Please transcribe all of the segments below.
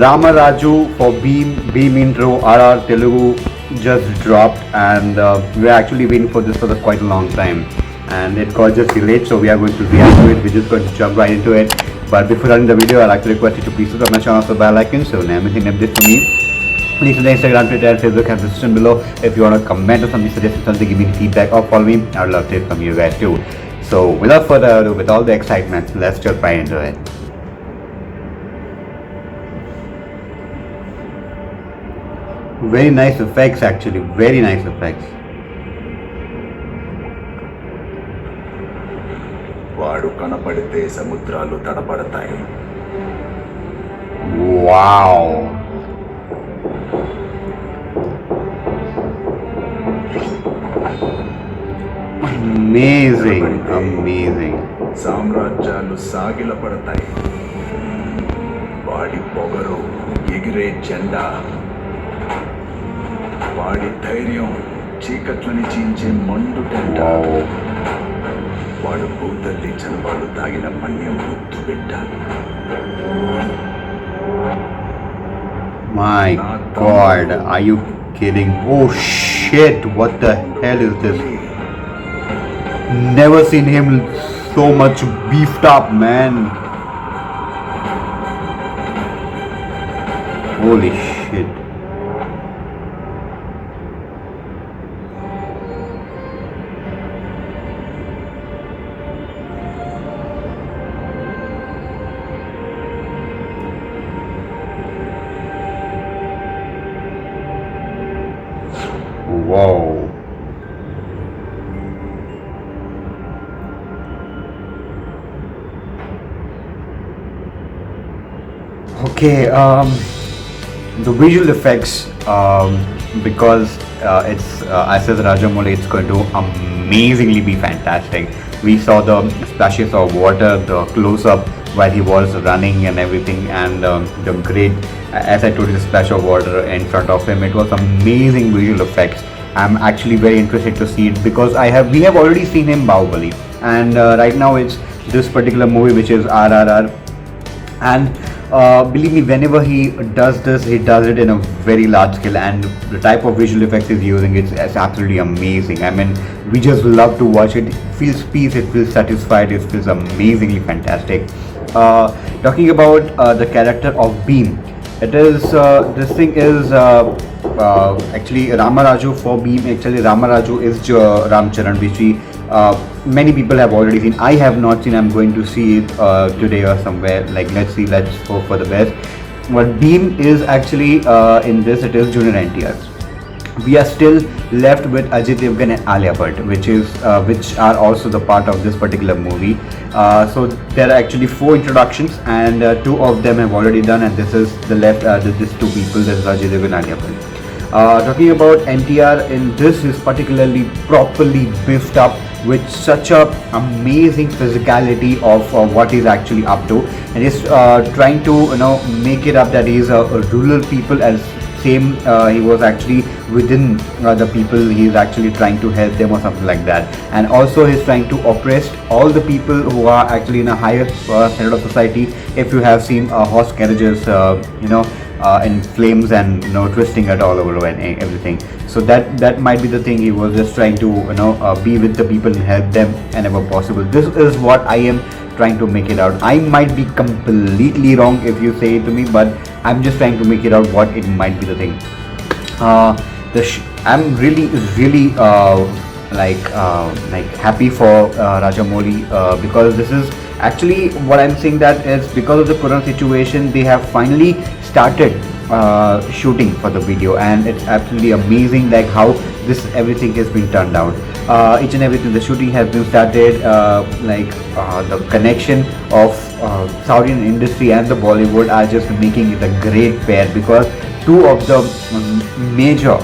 Rama Raju for Beam intro RR Telugu just dropped, and we're actually waiting for this for quite a long time. And it got just delayed, so we are going to react to it. We're just going to jump right into it. But before starting the video, I'd like to request you to please subscribe my channel, so bell icon, so everything update for me. Please to the Instagram, Twitter, and Facebook have description below. If you want to comment or something, suggest something, give me feedback or follow me. I'd love to hear from you guys too. So without further ado, with all the excitement, let's jump right into it. Very nice effects, actually. Very nice effects. వాడు కనపడితే సముద్రాలు తడబడతాయి. Wow. Amazing, amazing. సామ్రాజ్యాలు సాగిలపడతాయి. వాడి పొగరు ఎగిరే జెండా, వాడి ధైర్యం చీకట్లని చీల్చే మండు టెంట. వాడు భూతల్లి చనవాడు తాగిన మన్యం ముద్దు బిడ్డ. My God, are you kidding? Oh shit, what the hell is this? Never seen him so much beefed up, man. Holy shit. Whoa. Okay, the visual effects, because it's SS Rajamouli, it's going to amazingly be fantastic. We saw the splashes of water, the close-up while he was running and everything, and the great, as I told you, the splash of water in front of him. It was amazing visual effects. I'm actually very interested to see it because we have already seen him Bahubali, and right now it's this particular movie, which is RRR. And believe me, whenever he does this, he does it in a very large scale, and the type of visual effects he's using, it's absolutely amazing. I mean, we just love to watch it. It feels peace, it feels satisfied, it feels amazingly fantastic. Talking about the character of Beam, it is this thing is actually Rama Raju for Beam. Actually, Rama Raju is Ramcharan, which many people have already seen. I have not seen. I'm going to see it today or somewhere. Like, let's see. Let's hope for the best. But Beam is actually in this. It is Junior NTR. We are still left with Ajay Devgan and Alia Bhatt, which are also the part of this particular movie. So there are actually 4 introductions, and 2 of them have already done, and this is the left. These 2 people. This is Ajay Devgan and Alia Bhatt. Talking about NTR, in this is particularly properly beefed up with such a amazing physicality of what he's actually up to, and he's trying to make it up that he's a rural people, as same he was actually within the people. He's actually trying to help them or something like that, and also he's trying to oppress all the people who are actually in a higher standard of society. If you have seen horse carriages in flames and twisting it all over and everything, so that might be the thing. He was just trying to be with the people and help them whenever possible. This is what I am trying to make it out. I might be completely wrong if you say it to me, but I'm just trying to make it out what it might be the thing. I'm really like happy for Rajamouli, because this is actually what I'm saying, that is because of the current situation, they have finally started shooting for the video, and it's absolutely amazing like how this everything has been turned out. Each and everything, the shooting has been started, the connection of Saudi industry and the Bollywood are just making it a great pair, because 2 of the major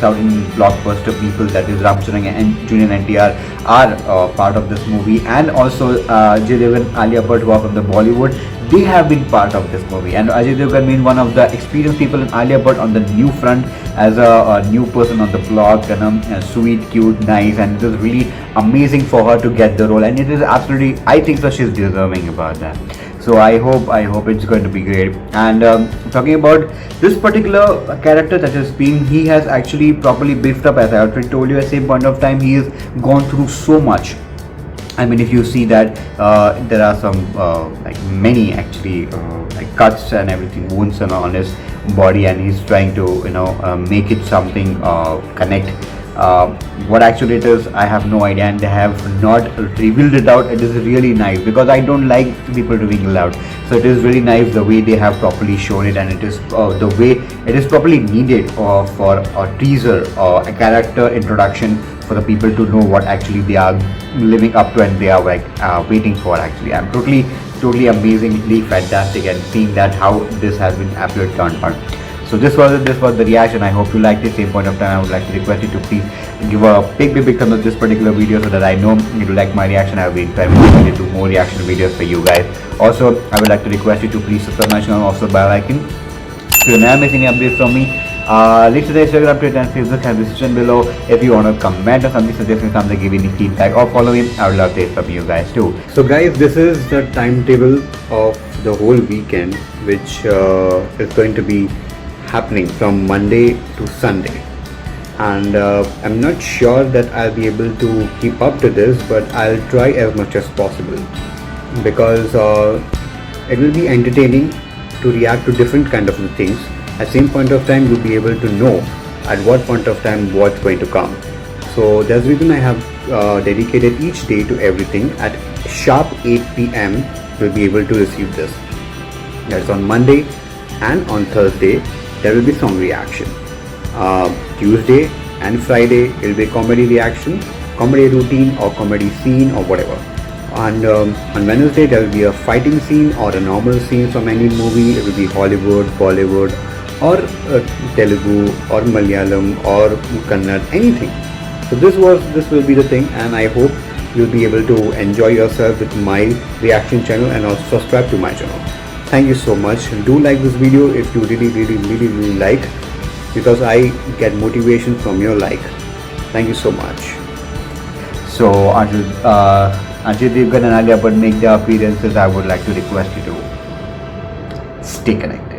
Saudi blockbuster people, that is Ramcharan and Junior NTR, are part of this movie, and also Ajay Devgan, Alia Bhatt, who are from the Bollywood. They have been part of this movie, and Ajay Devgan being one of the experienced people, and Alia Bhatt on the new front as a new person on the block, and sweet, cute, nice, and it is really amazing for her to get the role, and it is absolutely, I think so, she's deserving about that. So I hope it's going to be great. And talking about this particular character that has been, he has actually properly beefed up, as I already told you. At the same point of time, he has gone through so much. I mean, if you see that there are some like many actually like cuts and everything, wounds on his body, and he's trying to make it something connect. What actually it is, I have no idea, and they have not revealed it out. It is really nice because I don't like people doing it out. So it is really nice the way they have properly shown it, and it is the way it is properly needed for a teaser or a character introduction for the people to know what actually they are living up to and they are like waiting for. Actually, I'm totally amazingly fantastic, and seeing that how this has been absolutely turned on. So this was the reaction. I hope you liked it. Same point of time, I would like to request you to please give a big thumbs up this particular video, so that I know you like my reaction. I will be trying to do more reaction videos for you guys. Also, I would like to request you to please subscribe my channel, also bell icon, so you never miss any updates from me. Links to the Instagram, Twitter and Facebook have description below. If you want to comment or something, suggest me something, give any feedback or follow him, I would love to hear from you guys too. So guys, this is the timetable of the whole weekend, which is going to be happening from Monday to Sunday. And I'm not sure that I'll be able to keep up to this, but I'll try as much as possible, because it will be entertaining to react to different kind of things. At the same point of time, you'll be able to know at what point of time what's going to come. So that's the reason I have dedicated each day to everything. At sharp 8 p.m. you'll be able to receive this. That's on Monday, and on Thursday there will be song reaction. Tuesday and Friday it will be comedy reaction, comedy routine or comedy scene or whatever. And on Wednesday there will be a fighting scene or a normal scene from any movie. It will be Hollywood, Bollywood, or Telugu or Malayalam or Kannada, anything. So this will be the thing, and I hope you'll be able to enjoy yourself with my reaction channel, and also subscribe to my channel. Thank you so much. Do like this video if you really like, because I get motivation from your like. Thank you so much. So until Devgan and Alia Bhatt make their appearances, I would like to request you to stay connected.